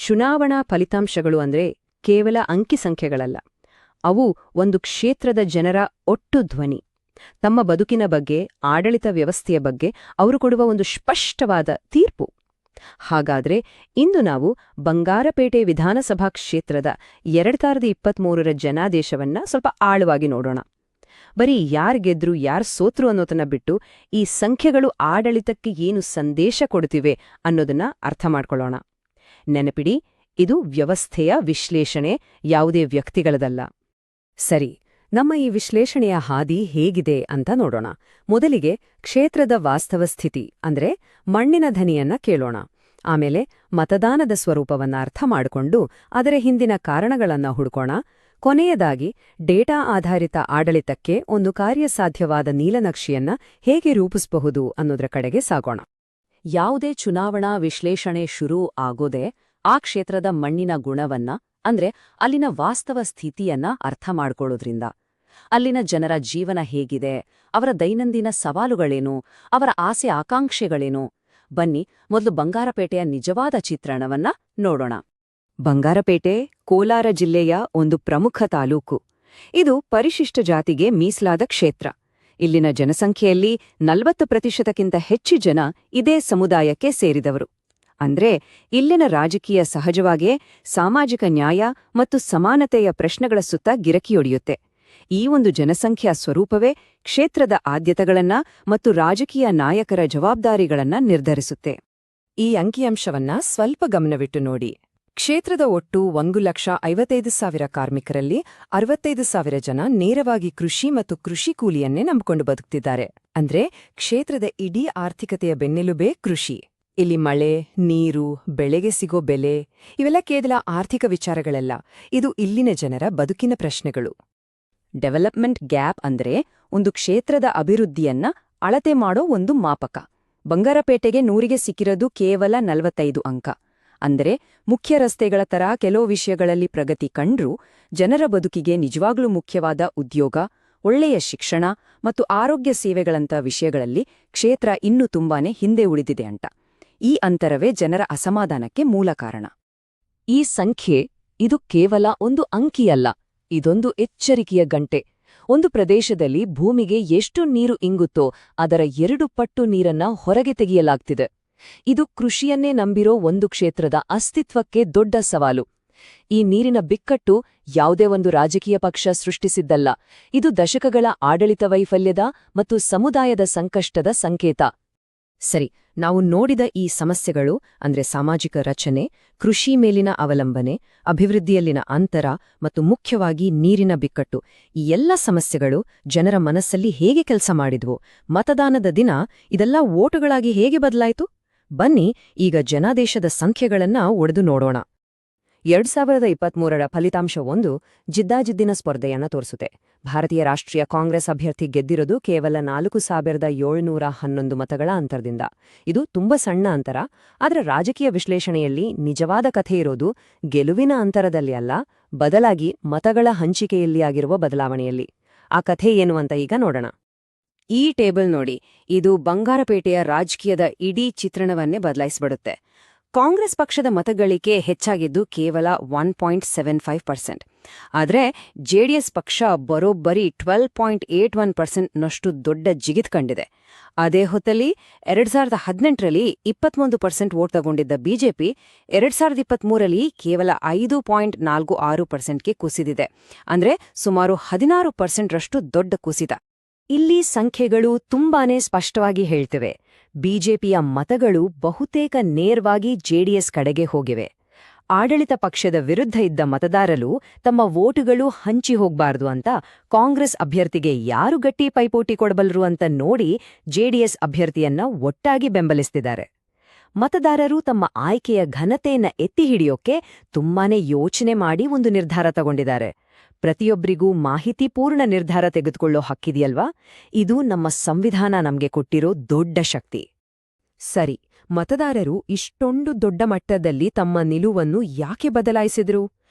ಚುನಾವಣಾ ಫಲಿತಾಂಶಗಳು ಅಂದ್ರೆ ಕೇವಲ ಅಂಕಿಸಂಖ್ಯೆಗಳಲ್ಲ. ಅವು ಒಂದು ಕ್ಷೇತ್ರದ ಜನರ ಒಟ್ಟು ಧ್ವನಿ. ತಮ್ಮ ಬದುಕಿನ ಬಗ್ಗೆ, ಆಡಳಿತ ವ್ಯವಸ್ಥೆಯ ಬಗ್ಗೆ ಅವರು ಕೊಡುವ ಒಂದು ಸ್ಪಷ್ಟವಾದ ತೀರ್ಪು. ಹಾಗಾದ್ರೆ ಇಂದು ನಾವು ಬಂಗಾರಪೇಟೆ ವಿಧಾನಸಭಾ ಕ್ಷೇತ್ರದ 2023ರ ಜನಾದೇಶವನ್ನ ಸ್ವಲ್ಪ ಆಳವಾಗಿ ನೋಡೋಣ. ಬರೀ ಯಾರ್ ಗೆದ್ರು ಯಾರ್ ಸೋತ್ರು ಅನ್ನೋದನ್ನ ಬಿಟ್ಟು ಈ ಸಂಖ್ಯೆಗಳು ಆಡಳಿತಕ್ಕೆ ಏನು ಸಂದೇಶ ಕೊಡ್ತಿವೆ ಅನ್ನೋದನ್ನ ಅರ್ಥ ಮಾಡ್ಕೊಳ್ಳೋಣ. ನೆನಪಿಡಿ, ಇದು ವ್ಯವಸ್ಥೆಯ ವಿಶ್ಲೇಷಣೆ, ಯಾವುದೇ ವ್ಯಕ್ತಿಗಳದಲ್ಲ. ಸರಿ, ನಮ್ಮ ಈ ವಿಶ್ಲೇಷಣೆಯ ಹಾದಿ ಹೇಗಿದೆ ಅಂತ ನೋಡೋಣ. ಮೊದಲಿಗೆ ಕ್ಷೇತ್ರದ ವಾಸ್ತವ ಸ್ಥಿತಿ ಅಂದ್ರೆ ಮಣ್ಣಿನ ಧನಿಯನ್ನ ಕೇಳೋಣ. ಆಮೇಲೆ ಮತದಾನದ ಸ್ವರೂಪವನ್ನ ಅರ್ಥ ಮಾಡಿಕೊಂಡು ಅದರ ಹಿಂದಿನ ಕಾರಣಗಳನ್ನ ಹುಡುಕೋಣ. ಕೊನೆಯದಾಗಿ ಡೇಟಾ ಆಧಾರಿತ ಆಡಳಿತಕ್ಕೆ ಒಂದು ಕಾರ್ಯಸಾಧ್ಯವಾದ ನೀಲನಕ್ಷೆಯನ್ನ ಹೇಗೆ ರೂಪಿಸಬಹುದು ಅನ್ನೋದರ ಕಡೆಗೆ ಸಾಗೋಣ. ಯಾವುದೇ ಚುನಾವಣಾ ವಿಶ್ಲೇಷಣೆ ಶುರು ಆಗೋದೇ ಆ ಕ್ಷೇತ್ರದ ಮಣ್ಣಿನ ಗುಣವನ್ನ, ಅಂದ್ರೆ ಅಲ್ಲಿನ ವಾಸ್ತವ ಸ್ಥಿತಿಯನ್ನ ಅರ್ಥ ಮಾಡ್ಕೊಳ್ಳೋದ್ರಿಂದ. ಅಲ್ಲಿನ ಜನರ ಜೀವನ ಹೇಗಿದೆ, ಅವರ ದೈನಂದಿನ ಸವಾಲುಗಳೇನು, ಅವರ ಆಸೆ ಆಕಾಂಕ್ಷೆಗಳೇನು. ಬನ್ನಿ ಮೊದಲು ಬಂಗಾರಪೇಟೆಯ ನಿಜವಾದ ಚಿತ್ರಣವನ್ನ ನೋಡೋಣ. ಬಂಗಾರಪೇಟೆ ಕೋಲಾರ ಜಿಲ್ಲೆಯ ಒಂದು ಪ್ರಮುಖ ತಾಲೂಕು. ಇದು ಪರಿಶಿಷ್ಟ ಜಾತಿಗೆ ಮೀಸಲಾದ ಕ್ಷೇತ್ರ. ಇಲ್ಲಿನ ಜನಸಂಖ್ಯೆಯಲ್ಲಿ 40%ಕ್ಕಿಂತ ಹೆಚ್ಚು ಜನ ಇದೇ ಸಮುದಾಯಕ್ಕೆ ಸೇರಿದವರು. ಅಂದ್ರೆ ಇಲ್ಲಿನ ರಾಜಕೀಯ ಸಹಜವಾಗೇ ಸಾಮಾಜಿಕ ನ್ಯಾಯ ಮತ್ತು ಸಮಾನತೆಯ ಪ್ರಶ್ನೆಗಳ ಸುತ್ತ ಗಿರಕಿಯೊಡೆಯುತ್ತೆ. ಈ ಒಂದು ಜನಸಂಖ್ಯಾ ಸ್ವರೂಪವೇ ಕ್ಷೇತ್ರದ ಆದ್ಯತೆಗಳನ್ನ ಮತ್ತು ರಾಜಕೀಯ ನಾಯಕರ ಜವಾಬ್ದಾರಿಗಳನ್ನ ನಿರ್ಧರಿಸುತ್ತೆ. ಈ ಅಂಕಿಅಂಶವನ್ನ ಸ್ವಲ್ಪ ಗಮನವಿಟ್ಟು ನೋಡಿ. ಕ್ಷೇತ್ರದ ಒಟ್ಟು 1,55,000 ಕಾರ್ಮಿಕರಲ್ಲಿ 65,000 ಜನ ನೇರವಾಗಿ ಕೃಷಿ ಮತ್ತು ಕೃಷಿ ಕೂಲಿಯನ್ನೇ ನಂಬಿಕೊಂಡು ಬದುಕ್ತಿದ್ದಾರೆ. ಅಂದ್ರೆ ಕ್ಷೇತ್ರದ ಇಡೀ ಆರ್ಥಿಕತೆಯ ಬೆನ್ನೆಲುಬೇ ಕೃಷಿ. ಇಲ್ಲಿ ಮಳೆ, ನೀರು, ಬೆಳೆಗೆ ಸಿಗೋ ಬೆಲೆ ಇವೆಲ್ಲ ಕೇವಲ ಆರ್ಥಿಕ ವಿಚಾರಗಳಲ್ಲ, ಇದು ಇಲ್ಲಿನ ಜನರ ಬದುಕಿನ ಪ್ರಶ್ನೆಗಳು. ಡೆವಲಪ್ಮೆಂಟ್ ಗ್ಯಾಪ್ ಅಂದ್ರೆ ಒಂದು ಕ್ಷೇತ್ರದ ಅಭಿವೃದ್ಧಿಯನ್ನ ಅಳತೆ ಮಾಡೋ ಒಂದು ಮಾಪಕ. ಬಂಗಾರಪೇಟೆಗೆ 100ಗೆ ಸಿಕ್ಕಿರೋದು ಕೇವಲ 45 ಅಂಕ. ಅಂದರೆ ಮುಖ್ಯ ರಸ್ತೆಗಳ ತರ ಕೆಲವು ವಿಷಯಗಳಲ್ಲಿ ಪ್ರಗತಿ ಕಂಡ್ರೂ ಜನರ ಬದುಕಿಗೆ ನಿಜವಾಗ್ಲೂ ಮುಖ್ಯವಾದ ಉದ್ಯೋಗ, ಒಳ್ಳೆಯ ಶಿಕ್ಷಣ ಮತ್ತು ಆರೋಗ್ಯ ಸೇವೆಗಳಂಥ ವಿಷಯಗಳಲ್ಲಿ ಕ್ಷೇತ್ರ ಇನ್ನೂ ತುಂಬಾನೇ ಹಿಂದೆ ಉಳಿದಿದೆ ಅಂತ. ಈ ಅಂತರವೇ ಜನರ ಅಸಮಾಧಾನಕ್ಕೆ ಮೂಲ ಕಾರಣ. ಈ ಸಂಖ್ಯೆ ಇದು ಕೇವಲ ಒಂದು ಅಂಕಿಯಲ್ಲ, ಇದೊಂದು ಎಚ್ಚರಿಕೆಯ ಗಂಟೆ. ಒಂದು ಪ್ರದೇಶದಲ್ಲಿ ಭೂಮಿಗೆ ಎಷ್ಟು ನೀರು ಇಂಗುತ್ತೋ ಅದರ 2 ಪಟ್ಟು ನೀರನ್ನ ಹೊರಗೆ ತೆಗೆಯಲಾಗ್ತಿದೆ. ಇದು ಕೃಷಿಯನ್ನೇ ನಂಬಿರೋ ಒಂದು ಕ್ಷೇತ್ರದ ಅಸ್ತಿತ್ವಕ್ಕೆ ದೊಡ್ಡ ಸವಾಲು. ಈ ನೀರಿನ ಬಿಕ್ಕಟ್ಟು ಯಾವುದೇ ಒಂದು ರಾಜಕೀಯ ಪಕ್ಷ ಸೃಷ್ಟಿಸಿದ್ದಲ್ಲ, ಇದು ದಶಕಗಳ ಆಡಳಿತ ವೈಫಲ್ಯದ ಮತ್ತು ಸಮುದಾಯದ ಸಂಕಷ್ಟದ ಸಂಕೇತ. ಸರಿ, ನಾವು ನೋಡಿದ ಈ ಸಮಸ್ಯೆಗಳು ಅಂದ್ರೆ ಸಾಮಾಜಿಕ ರಚನೆ, ಕೃಷಿ ಮೇಲಿನ ಅವಲಂಬನೆ, ಅಭಿವೃದ್ಧಿಯಲ್ಲಿನ ಅಂತರ ಮತ್ತು ಮುಖ್ಯವಾಗಿ ನೀರಿನ ಬಿಕ್ಕಟ್ಟು, ಈ ಎಲ್ಲ ಸಮಸ್ಯೆಗಳು ಜನರ ಮನಸ್ಸಲ್ಲಿ ಹೇಗೆ ಕೆಲಸ ಮಾಡಿದ್ವು, ಮತದಾನದ ದಿನ ಇದೆಲ್ಲ ವೋಟುಗಳಾಗಿ ಹೇಗೆ ಬದಲಾಯಿತು? ಬನ್ನಿ ಈಗ ಜನಾದೇಶದ ಸಂಖ್ಯೆಗಳನ್ನ ಒಡೆದು ನೋಡೋಣ. 2023ರ ಫಲಿತಾಂಶ ಒಂದು ಜಿದ್ದಾಜಿದ್ದಿನ ಸ್ಪರ್ಧೆಯನ್ನ ತೋರಿಸುತ್ತೆ. ಭಾರತೀಯ ರಾಷ್ಟ್ರೀಯ ಕಾಂಗ್ರೆಸ್ ಅಭ್ಯರ್ಥಿ ಗೆದ್ದಿರೋದು ಕೇವಲ 4,711 ಮತಗಳ ಅಂತರದಿಂದ. ಇದು ತುಂಬಾ ಸಣ್ಣ ಅಂತರ, ಆದರೆ ರಾಜಕೀಯ ವಿಶ್ಲೇಷಣೆಯಲ್ಲಿ ನಿಜವಾದ ಕಥೆ ಇರೋದು ಗೆಲುವಿನ ಅಂತರದಲ್ಲಿ ಅಲ್ಲ, ಬದಲಾಗಿ ಮತಗಳ ಹಂಚಿಕೆಯಲ್ಲಿ ಆಗಿರುವ ಬದಲಾವಣೆಯಲ್ಲಿ. ಆ ಕಥೆ ಏನು ಅಂತ ಈಗ ನೋಡೋಣ. ಈ ಟೇಬಲ್ ನೋಡಿ, ಇದು ಬಂಗಾರಪೇಟೆಯ ರಾಜಕೀಯದ ಇಡೀ ಚಿತ್ರಣವನ್ನೇ ಬದಲಾಯಿಸಿಬಿಡುತ್ತೆ. ಕಾಂಗ್ರೆಸ್ ಪಕ್ಷದ ಮತಗಳಿಕೆ ಹೆಚ್ಚಾಗಿದ್ದು ಕೇವಲ 1.75%. ಆದರೆ ಜೆಡಿಎಸ್ ಪಕ್ಷ ಬರೋಬ್ಬರಿ 12.81%ನಷ್ಟು ದೊಡ್ಡ ಜಿಗಿತ್ ಕಂಡಿದೆ. ಅದೇ ಹೊತ್ತಲ್ಲಿ 2018ರಲ್ಲಿ 21% ವೋಟ್ ತಗೊಂಡಿದ್ದ ಬಿಜೆಪಿ 2023ರಲ್ಲಿ ಕೇವಲ 5.46%ಗೆ ಕುಸಿದಿದೆ. ಅಂದ್ರೆ ಸುಮಾರು 16%ರಷ್ಟು ದೊಡ್ಡ ಕುಸಿತ. ಇಲ್ಲಿ ಸಂಖ್ಯೆಗಳು ತುಂಬಾನೇ ಸ್ಪಷ್ಟವಾಗಿ ಹೇಳ್ತಿವೆ. ಬಿಜೆಪಿಯ ಮತಗಳು ಬಹುತೇಕ ನೇರವಾಗಿ ಜೆಡಿಎಸ್ ಕಡೆಗೆ ಹೋಗಿವೆ. ಆಡಳಿತ ಪಕ್ಷದ ವಿರುದ್ಧ ಇದ್ದ ಮತದಾರರು ತಮ್ಮ ವೋಟುಗಳು ಹಂಚಿ ಹೋಗ್ಬಾರ್ದು ಅಂತ ಕಾಂಗ್ರೆಸ್ ಅಭ್ಯರ್ಥಿಗೆ ಯಾರು ಗಟ್ಟಿ ಪೈಪೋಟಿ ಕೊಡಬಲ್ಲರು ಅಂತ ನೋಡಿ ಜೆಡಿಎಸ್ ಅಭ್ಯರ್ಥಿಯನ್ನ ಒಟ್ಟಾಗಿ ಬೆಂಬಲಿಸ್ತಿದ್ದಾರೆ. ಮತದಾರರು ತಮ್ಮ ಆಯ್ಕೆಯ ಘನತೆಯನ್ನ ಎತ್ತಿ ಹಿಡಿಯೋಕೆ ತುಂಬಾನೇ ಯೋಚನೆ ಮಾಡಿ ಒಂದು ನಿರ್ಧಾರ ತಗೊಂಡಿದ್ದಾರೆ. ಪ್ರತಿಯೊಬ್ಬರಿಗೂ ಮಾಹಿತಿಪೂರ್ಣ ನಿರ್ಧಾರ ತೆಗೆದುಕೊಳ್ಳೋ ಹಕ್ಕಿದೆಯಲ್ವಾ? ಇದು ನಮ್ಮ ಸಂವಿಧಾನ ನಮ್ಗೆ ಕೊಟ್ಟಿರೋ ದೊಡ್ಡ ಶಕ್ತಿ. ಸರಿ, ಮತದಾರರು ಇಷ್ಟೊಂದು ದೊಡ್ಡ ಮಟ್ಟದಲ್ಲಿ ತಮ್ಮ ನಿಲುವನ್ನು ಯಾಕೆ ಬದಲಾಯಿಸಿದ್ರು?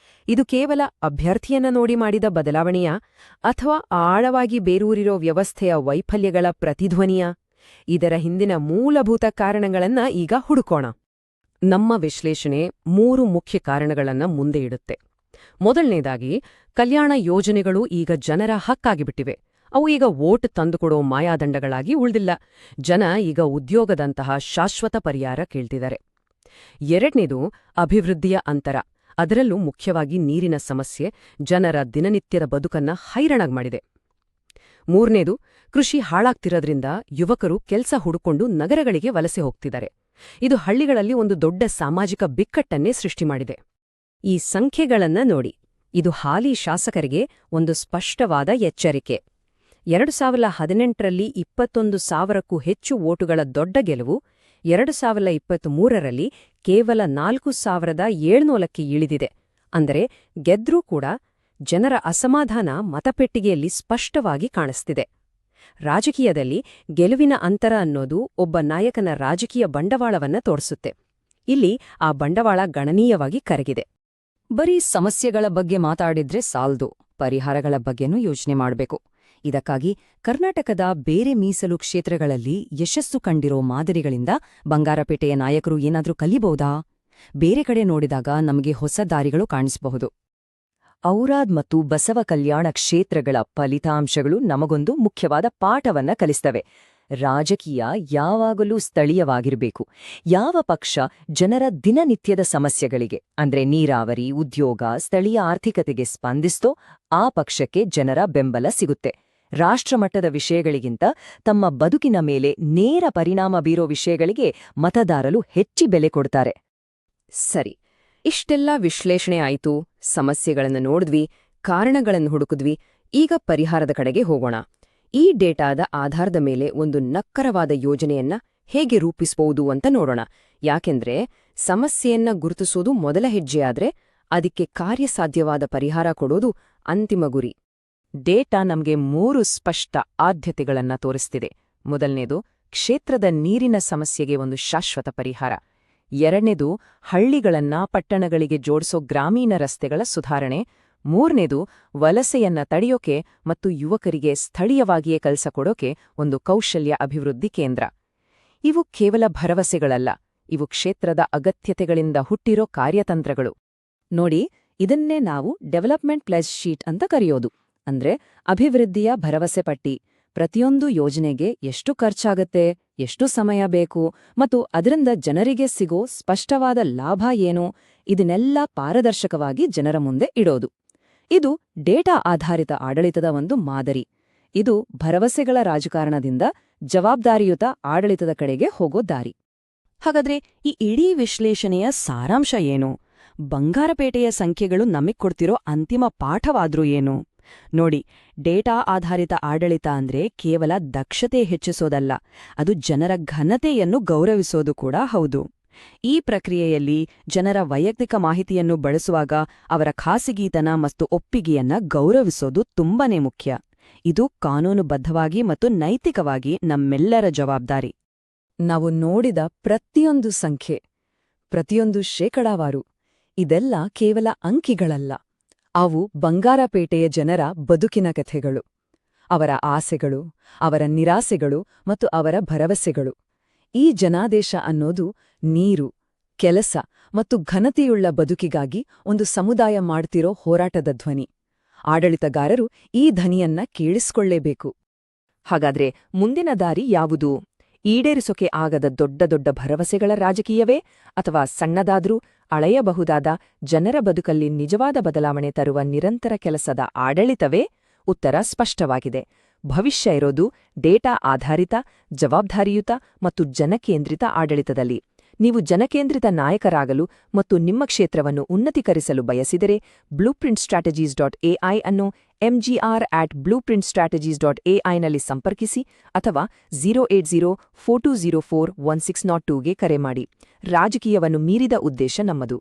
ಇದು ಕೇವಲ ಅಭ್ಯರ್ಥಿಯನ್ನ ನೋಡಿ ಮಾಡಿದ ಬದಲಾವಣೆಯಾ, ಅಥವಾ ಆಳವಾಗಿ ಬೇರೂರಿರೋ ವ್ಯವಸ್ಥೆಯ ವೈಫಲ್ಯಗಳ ಪ್ರತಿಧ್ವನಿಯಾ? ಇದರ ಹಿಂದಿನ ಮೂಲಭೂತ ಕಾರಣಗಳನ್ನ ಈಗ ಹುಡುಕೋಣ. ನಮ್ಮ ವಿಶ್ಲೇಷಣೆ 3 ಮುಖ್ಯ ಕಾರಣಗಳನ್ನ ಮುಂದೆ ಇಡುತ್ತೆ. ಮೊದಲನೇದಾಗಿ, ಕಲ್ಯಾಣ ಯೋಜನೆಗಳು ಈಗ ಜನರ ಹಕ್ಕಾಗಿಬಿಟ್ಟಿವೆ. ಅವು ಈಗ ವೋಟ್ ತಂದುಕೊಡೋ ಮಾಯಾದಂಡಗಳಾಗಿ ಉಳಿದಿಲ್ಲ. ಜನ ಈಗ ಉದ್ಯೋಗದಂತಹ ಶಾಶ್ವತ ಪರಿಹಾರ ಕೇಳ್ತಿದ್ದಾರೆ. ಎರಡನೇದು, ಅಭಿವೃದ್ಧಿಯ ಅಂತರ. ಅದರಲ್ಲೂ ಮುಖ್ಯವಾಗಿ ನೀರಿನ ಸಮಸ್ಯೆ ಜನರ ದಿನನಿತ್ಯದ ಬದುಕನ್ನ ಹೈರಾಣಾಗ್ ಮಾಡಿದೆ. ಮೂರನೇದು, ಕೃಷಿ ಹಾಳಾಗ್ತಿರೋದ್ರಿಂದ ಯುವಕರು ಕೆಲ್ಸ ಹುಡುಕೊಂಡು ನಗರಗಳಿಗೆ ವಲಸೆ ಹೋಗ್ತಿದ್ದಾರೆ. ಇದು ಹಳ್ಳಿಗಳಲ್ಲಿ ಒಂದು ದೊಡ್ಡ ಸಾಮಾಜಿಕ ಬಿಕ್ಕಟ್ಟನ್ನೇ ಸೃಷ್ಟಿ ಮಾಡಿದೆ. ಈ ಸಂಖ್ಯೆಗಳನ್ನ ನೋಡಿ. ಇದು ಹಾಲಿ ಶಾಸಕರಿಗೆ ಒಂದು ಸ್ಪಷ್ಟವಾದ ಎಚ್ಚರಿಕೆ. 2018ರಲ್ಲಿ 21,000ಕ್ಕೂ ಹೆಚ್ಚು ವೋಟುಗಳ ದೊಡ್ಡ ಗೆಲುವು 2023ರಲ್ಲಿ ಕೇವಲ 4,700ಕ್ಕೆ ಇಳಿದಿದೆ. ಅಂದರೆ ಗೆದ್ರೂ ಕೂಡ ಜನರ ಅಸಮಾಧಾನ ಮತಪೆಟ್ಟಿಗೆಯಲ್ಲಿ ಸ್ಪಷ್ಟವಾಗಿ ಕಾಣಿಸ್ತಿದೆ. ರಾಜಕೀಯದಲ್ಲಿ ಗೆಲುವಿನ ಅಂತರ ಅನ್ನೋದು ಒಬ್ಬ ನಾಯಕನ ರಾಜಕೀಯ ಬಂಡವಾಳವನ್ನ ತೋರಿಸುತ್ತೆ. ಇಲ್ಲಿ ಆ ಬಂಡವಾಳ ಗಣನೀಯವಾಗಿ ಕರಗಿದೆ. ಬರೀ ಸಮಸ್ಯೆಗಳ ಬಗ್ಗೆ ಮಾತಾಡಿದ್ರೆ ಸಾಲ್ದು, ಪರಿಹಾರಗಳ ಬಗ್ಗೆನೂ ಯೋಚನೆ ಮಾಡಬೇಕು. ಇದಕ್ಕಾಗಿ ಕರ್ನಾಟಕದ ಬೇರೆ ಮೀಸಲು ಕ್ಷೇತ್ರಗಳಲ್ಲಿ ಯಶಸ್ಸು ಕಂಡಿರೋ ಮಾದರಿಗಳಿಂದ ಬಂಗಾರಪೇಟೆಯ ನಾಯಕರು ಏನಾದ್ರೂ ಕಲಿಬಹುದಾ? ಬೇರೆ ಕಡೆ ನೋಡಿದಾಗ ನಮಗೆ ಹೊಸ ದಾರಿಗಳು ಕಾಣಿಸಬಹುದು. ಔರಾದ್ ಮತ್ತು ಬಸವ ಕಲ್ಯಾಣ ಕ್ಷೇತ್ರಗಳ ಫಲಿತಾಂಶಗಳು ನಮಗೊಂದು ಮುಖ್ಯವಾದ ಪಾಠವನ್ನ ಕಲಿಸ್ತವೆ. ರಾಜಕೀಯ ಯಾವಾಗಲೂ ಸ್ಥಳೀಯವಾಗಿರಬೇಕು. ಯಾವ ಪಕ್ಷ ಜನರ ದಿನನಿತ್ಯದ ಸಮಸ್ಯೆಗಳಿಗೆ ಅಂದ್ರೆ ನೀರಾವರಿ, ಉದ್ಯೋಗ, ಸ್ಥಳೀಯ ಆರ್ಥಿಕತೆಗೆ ಸ್ಪಂದಿಸ್ತೋ ಆ ಪಕ್ಷಕ್ಕೆ ಜನರ ಬೆಂಬಲ ಸಿಗುತ್ತೆ. ರಾಷ್ಟ್ರಮಟ್ಟದ ವಿಷಯಗಳಿಗಿಂತ ತಮ್ಮ ಬದುಕಿನ ಮೇಲೆ ನೇರ ಪರಿಣಾಮ ಬೀರೋ ವಿಷಯಗಳಿಗೆ ಮತದಾರರು ಹೆಚ್ಚಿ ಬೆಲೆ ಕೊಡ್ತಾರೆ. ಸರಿ, ಇಷ್ಟೆಲ್ಲ ವಿಶ್ಲೇಷಣೆ ಆಯ್ತು, ಸಮಸ್ಯೆಗಳನ್ನು ನೋಡಿದ್ವಿ, ಕಾರಣಗಳನ್ನು ಹುಡುಕಿದ್ವಿ. ಈಗ ಪರಿಹಾರದ ಕಡೆಗೆ ಹೋಗೋಣ. ಈ ಡೇಟಾದ ಆಧಾರದ ಮೇಲೆ ಒಂದು ನಕ್ಕರವಾದ ಯೋಜನೆಯನ್ನ ಹೇಗೆ ರೂಪಿಸಬಹುದು ಅಂತ ನೋಡೋಣ. ಯಾಕೆಂದ್ರೆ ಸಮಸ್ಯೆಯನ್ನ ಗುರುತಿಸೋದು ಮೊದಲ ಹೆಜ್ಜೆಯಾದ್ರೆ ಅದಕ್ಕೆ ಕಾರ್ಯಸಾಧ್ಯವಾದ ಪರಿಹಾರ ಕೊಡೋದು ಅಂತಿಮ ಗುರಿ. ಡೇಟಾ ನಮ್ಗೆ 3 ಸ್ಪಷ್ಟ ಆದ್ಯತೆಗಳನ್ನ ತೋರಿಸ್ತಿದೆ. ಮೊದಲನೇದು, ಕ್ಷೇತ್ರದ ನೀರಿನ ಸಮಸ್ಯೆಗೆ ಒಂದು ಶಾಶ್ವತ ಪರಿಹಾರ. ಎರಡನೇದು, ಹಳ್ಳಿಗಳನ್ನ ಪಟ್ಟಣಗಳಿಗೆ ಜೋಡಿಸೋ ಗ್ರಾಮೀಣ ರಸ್ತೆಗಳ ಸುಧಾರಣೆ. ಮೂರನೇದು, ವಲಸೆಯನ್ನ ತಡೆಯೋಕೆ ಮತ್ತು ಯುವಕರಿಗೆ ಸ್ಥಳೀಯವಾಗಿಯೇ ಕೆಲಸ ಕೊಡೋಕೆ ಒಂದು ಕೌಶಲ್ಯ ಅಭಿವೃದ್ಧಿ ಕೇಂದ್ರ. ಇವು ಕೇವಲ ಭರವಸೆಗಳಲ್ಲ, ಇವು ಕ್ಷೇತ್ರದ ಅಗತ್ಯತೆಗಳಿಂದ ಹುಟ್ಟಿರೋ ಕಾರ್ಯತಂತ್ರಗಳು. ನೋಡಿ, ಇದನ್ನೇ ನಾವು ಡೆವಲಪ್ಮೆಂಟ್ ಪ್ಲೆಜ್ ಶೀಟ್ ಅಂತ ಕರೆಯೋದು. ಅಂದ್ರೆ ಅಭಿವೃದ್ಧಿಯ ಭರವಸೆ ಪಟ್ಟಿ. ಪ್ರತಿಯೊಂದು ಯೋಜನೆಗೆ ಎಷ್ಟು ಖರ್ಚಾಗತ್ತೆ, ಎಷ್ಟು ಸಮಯ ಬೇಕು ಮತ್ತು ಅದರಿಂದ ಜನರಿಗೆ ಸಿಗೋ ಸ್ಪಷ್ಟವಾದ ಲಾಭ ಏನು, ಇದನ್ನೆಲ್ಲ ಪಾರದರ್ಶಕವಾಗಿ ಜನರ ಮುಂದೆ ಇಡೋದು. ಇದು ಡೇಟಾ ಆಧಾರಿತ ಆಡಳಿತದ ಒಂದು ಮಾದರಿ. ಇದು ಭರವಸೆಗಳ ರಾಜಕಾರಣದಿಂದ ಜವಾಬ್ದಾರಿಯುತ ಆಡಳಿತದ ಕಡೆಗೆ ಹೋಗೋ ದಾರಿ. ಹಾಗಾದ್ರೆ ಈ ಇಡೀ ವಿಶ್ಲೇಷಣೆಯ ಸಾರಾಂಶ ಏನು? ಬಂಗಾರಪೇಟೆಯ ಸಂಖ್ಯೆಗಳು ನಮಿಗ್ ಕೊಡ್ತಿರೋ ಅಂತಿಮ ಪಾಠವಾದ್ರೂ ಏನು? ನೋಡಿ, ಡೇಟಾ ಆಧಾರಿತ ಆಡಳಿತ ಅಂದ್ರೆ ಕೇವಲ ದಕ್ಷತೆ ಹೆಚ್ಚಿಸೋದಲ್ಲ, ಅದು ಜನರ ಘನತೆಯನ್ನು ಗೌರವಿಸೋದು ಕೂಡ ಹೌದು. ಈ ಪ್ರಕ್ರಿಯೆಯಲ್ಲಿ ಜನರ ವೈಯಕ್ತಿಕ ಮಾಹಿತಿಯನ್ನು ಬಳಸುವಾಗ ಅವರ ಖಾಸಗಿತನ ಮತ್ತು ಒಪ್ಪಿಗೆಯನ್ನ ಗೌರವಿಸೋದು ತುಂಬಾನೇ ಮುಖ್ಯ. ಇದು ಕಾನೂನುಬದ್ಧವಾಗಿ ಮತ್ತು ನೈತಿಕವಾಗಿ ನಮ್ಮೆಲ್ಲರ ಜವಾಬ್ದಾರಿ. ನಾವು ನೋಡಿದ ಪ್ರತಿಯೊಂದು ಸಂಖ್ಯೆ, ಪ್ರತಿಯೊಂದು ಶೇಕಡಾವಾರು, ಇದೆಲ್ಲ ಕೇವಲ ಅಂಕಿಗಳಲ್ಲ. ಅವು ಬಂಗಾರಪೇಟೆಯ ಜನರ ಬದುಕಿನ ಕಥೆಗಳು. ಅವರ ಆಸೆಗಳು, ಅವರ ನಿರಾಸೆಗಳು ಮತ್ತು ಅವರ ಭರವಸೆಗಳು. ಈ ಜನಾದೇಶ ಅನ್ನೋದು ನೀರು, ಕೆಲಸ ಮತ್ತು ಘನತೆಯುಳ್ಳ ಬದುಕಿಗಾಗಿ ಒಂದು ಸಮುದಾಯ ಮಾಡ್ತಿರೋ ಹೋರಾಟದ ಧ್ವನಿ. ಆಡಳಿತಗಾರರು ಈ ಧ್ವನಿಯನ್ನ ಕೇಳಿಸ್ಕೊಳ್ಳೇಬೇಕು. ಹಾಗಾದ್ರೆ ಮುಂದಿನ ದಾರಿ ಯಾವುದು? ಈಡೇರಿಸೋಕೆ ಆಗದ ದೊಡ್ಡ ದೊಡ್ಡ ಭರವಸೆಗಳ ರಾಜಕೀಯವೇ, ಅಥವಾ ಸಣ್ಣದಾದ್ರೂ ಅಳೆಯಬಹುದಾದ ಜನರ ಬದುಕಲ್ಲಿ ನಿಜವಾದ ಬದಲಾವಣೆ ತರುವ ನಿರಂತರ ಕೆಲಸದ ಆಡಳಿತವೇ? ಉತ್ತರ ಸ್ಪಷ್ಟವಾಗಿದೆ. ಭವಿಷ್ಯ ಇರೋದು ಡೇಟಾ ಆಧಾರಿತ, ಜವಾಬ್ದಾರಿಯುತ ಮತ್ತು ಜನಕೇಂದ್ರಿತ ಆಡಳಿತದಲ್ಲಿ. ನೀವು ಜನಕೇಂದ್ರಿತ ನಾಯಕರಾಗಲು ಮತ್ತು ನಿಮ್ಮ ಕ್ಷೇತ್ರವನ್ನು ಉನ್ನತೀಕರಿಸಲು ಬಯಸಿದರೆ blueprintstrategies.ai ಅನ್ನು mgr@blueprintstrategies.ai ನಲ್ಲಿ ಸಂಪರ್ಕಿಸಿ ಅಥವಾ 08042041602ಗೆ ಕರೆ ಮಾಡಿ. ರಾಜಕೀಯವನ್ನು ಮೀರಿದ ಉದ್ದೇಶ ನಮ್ಮದು.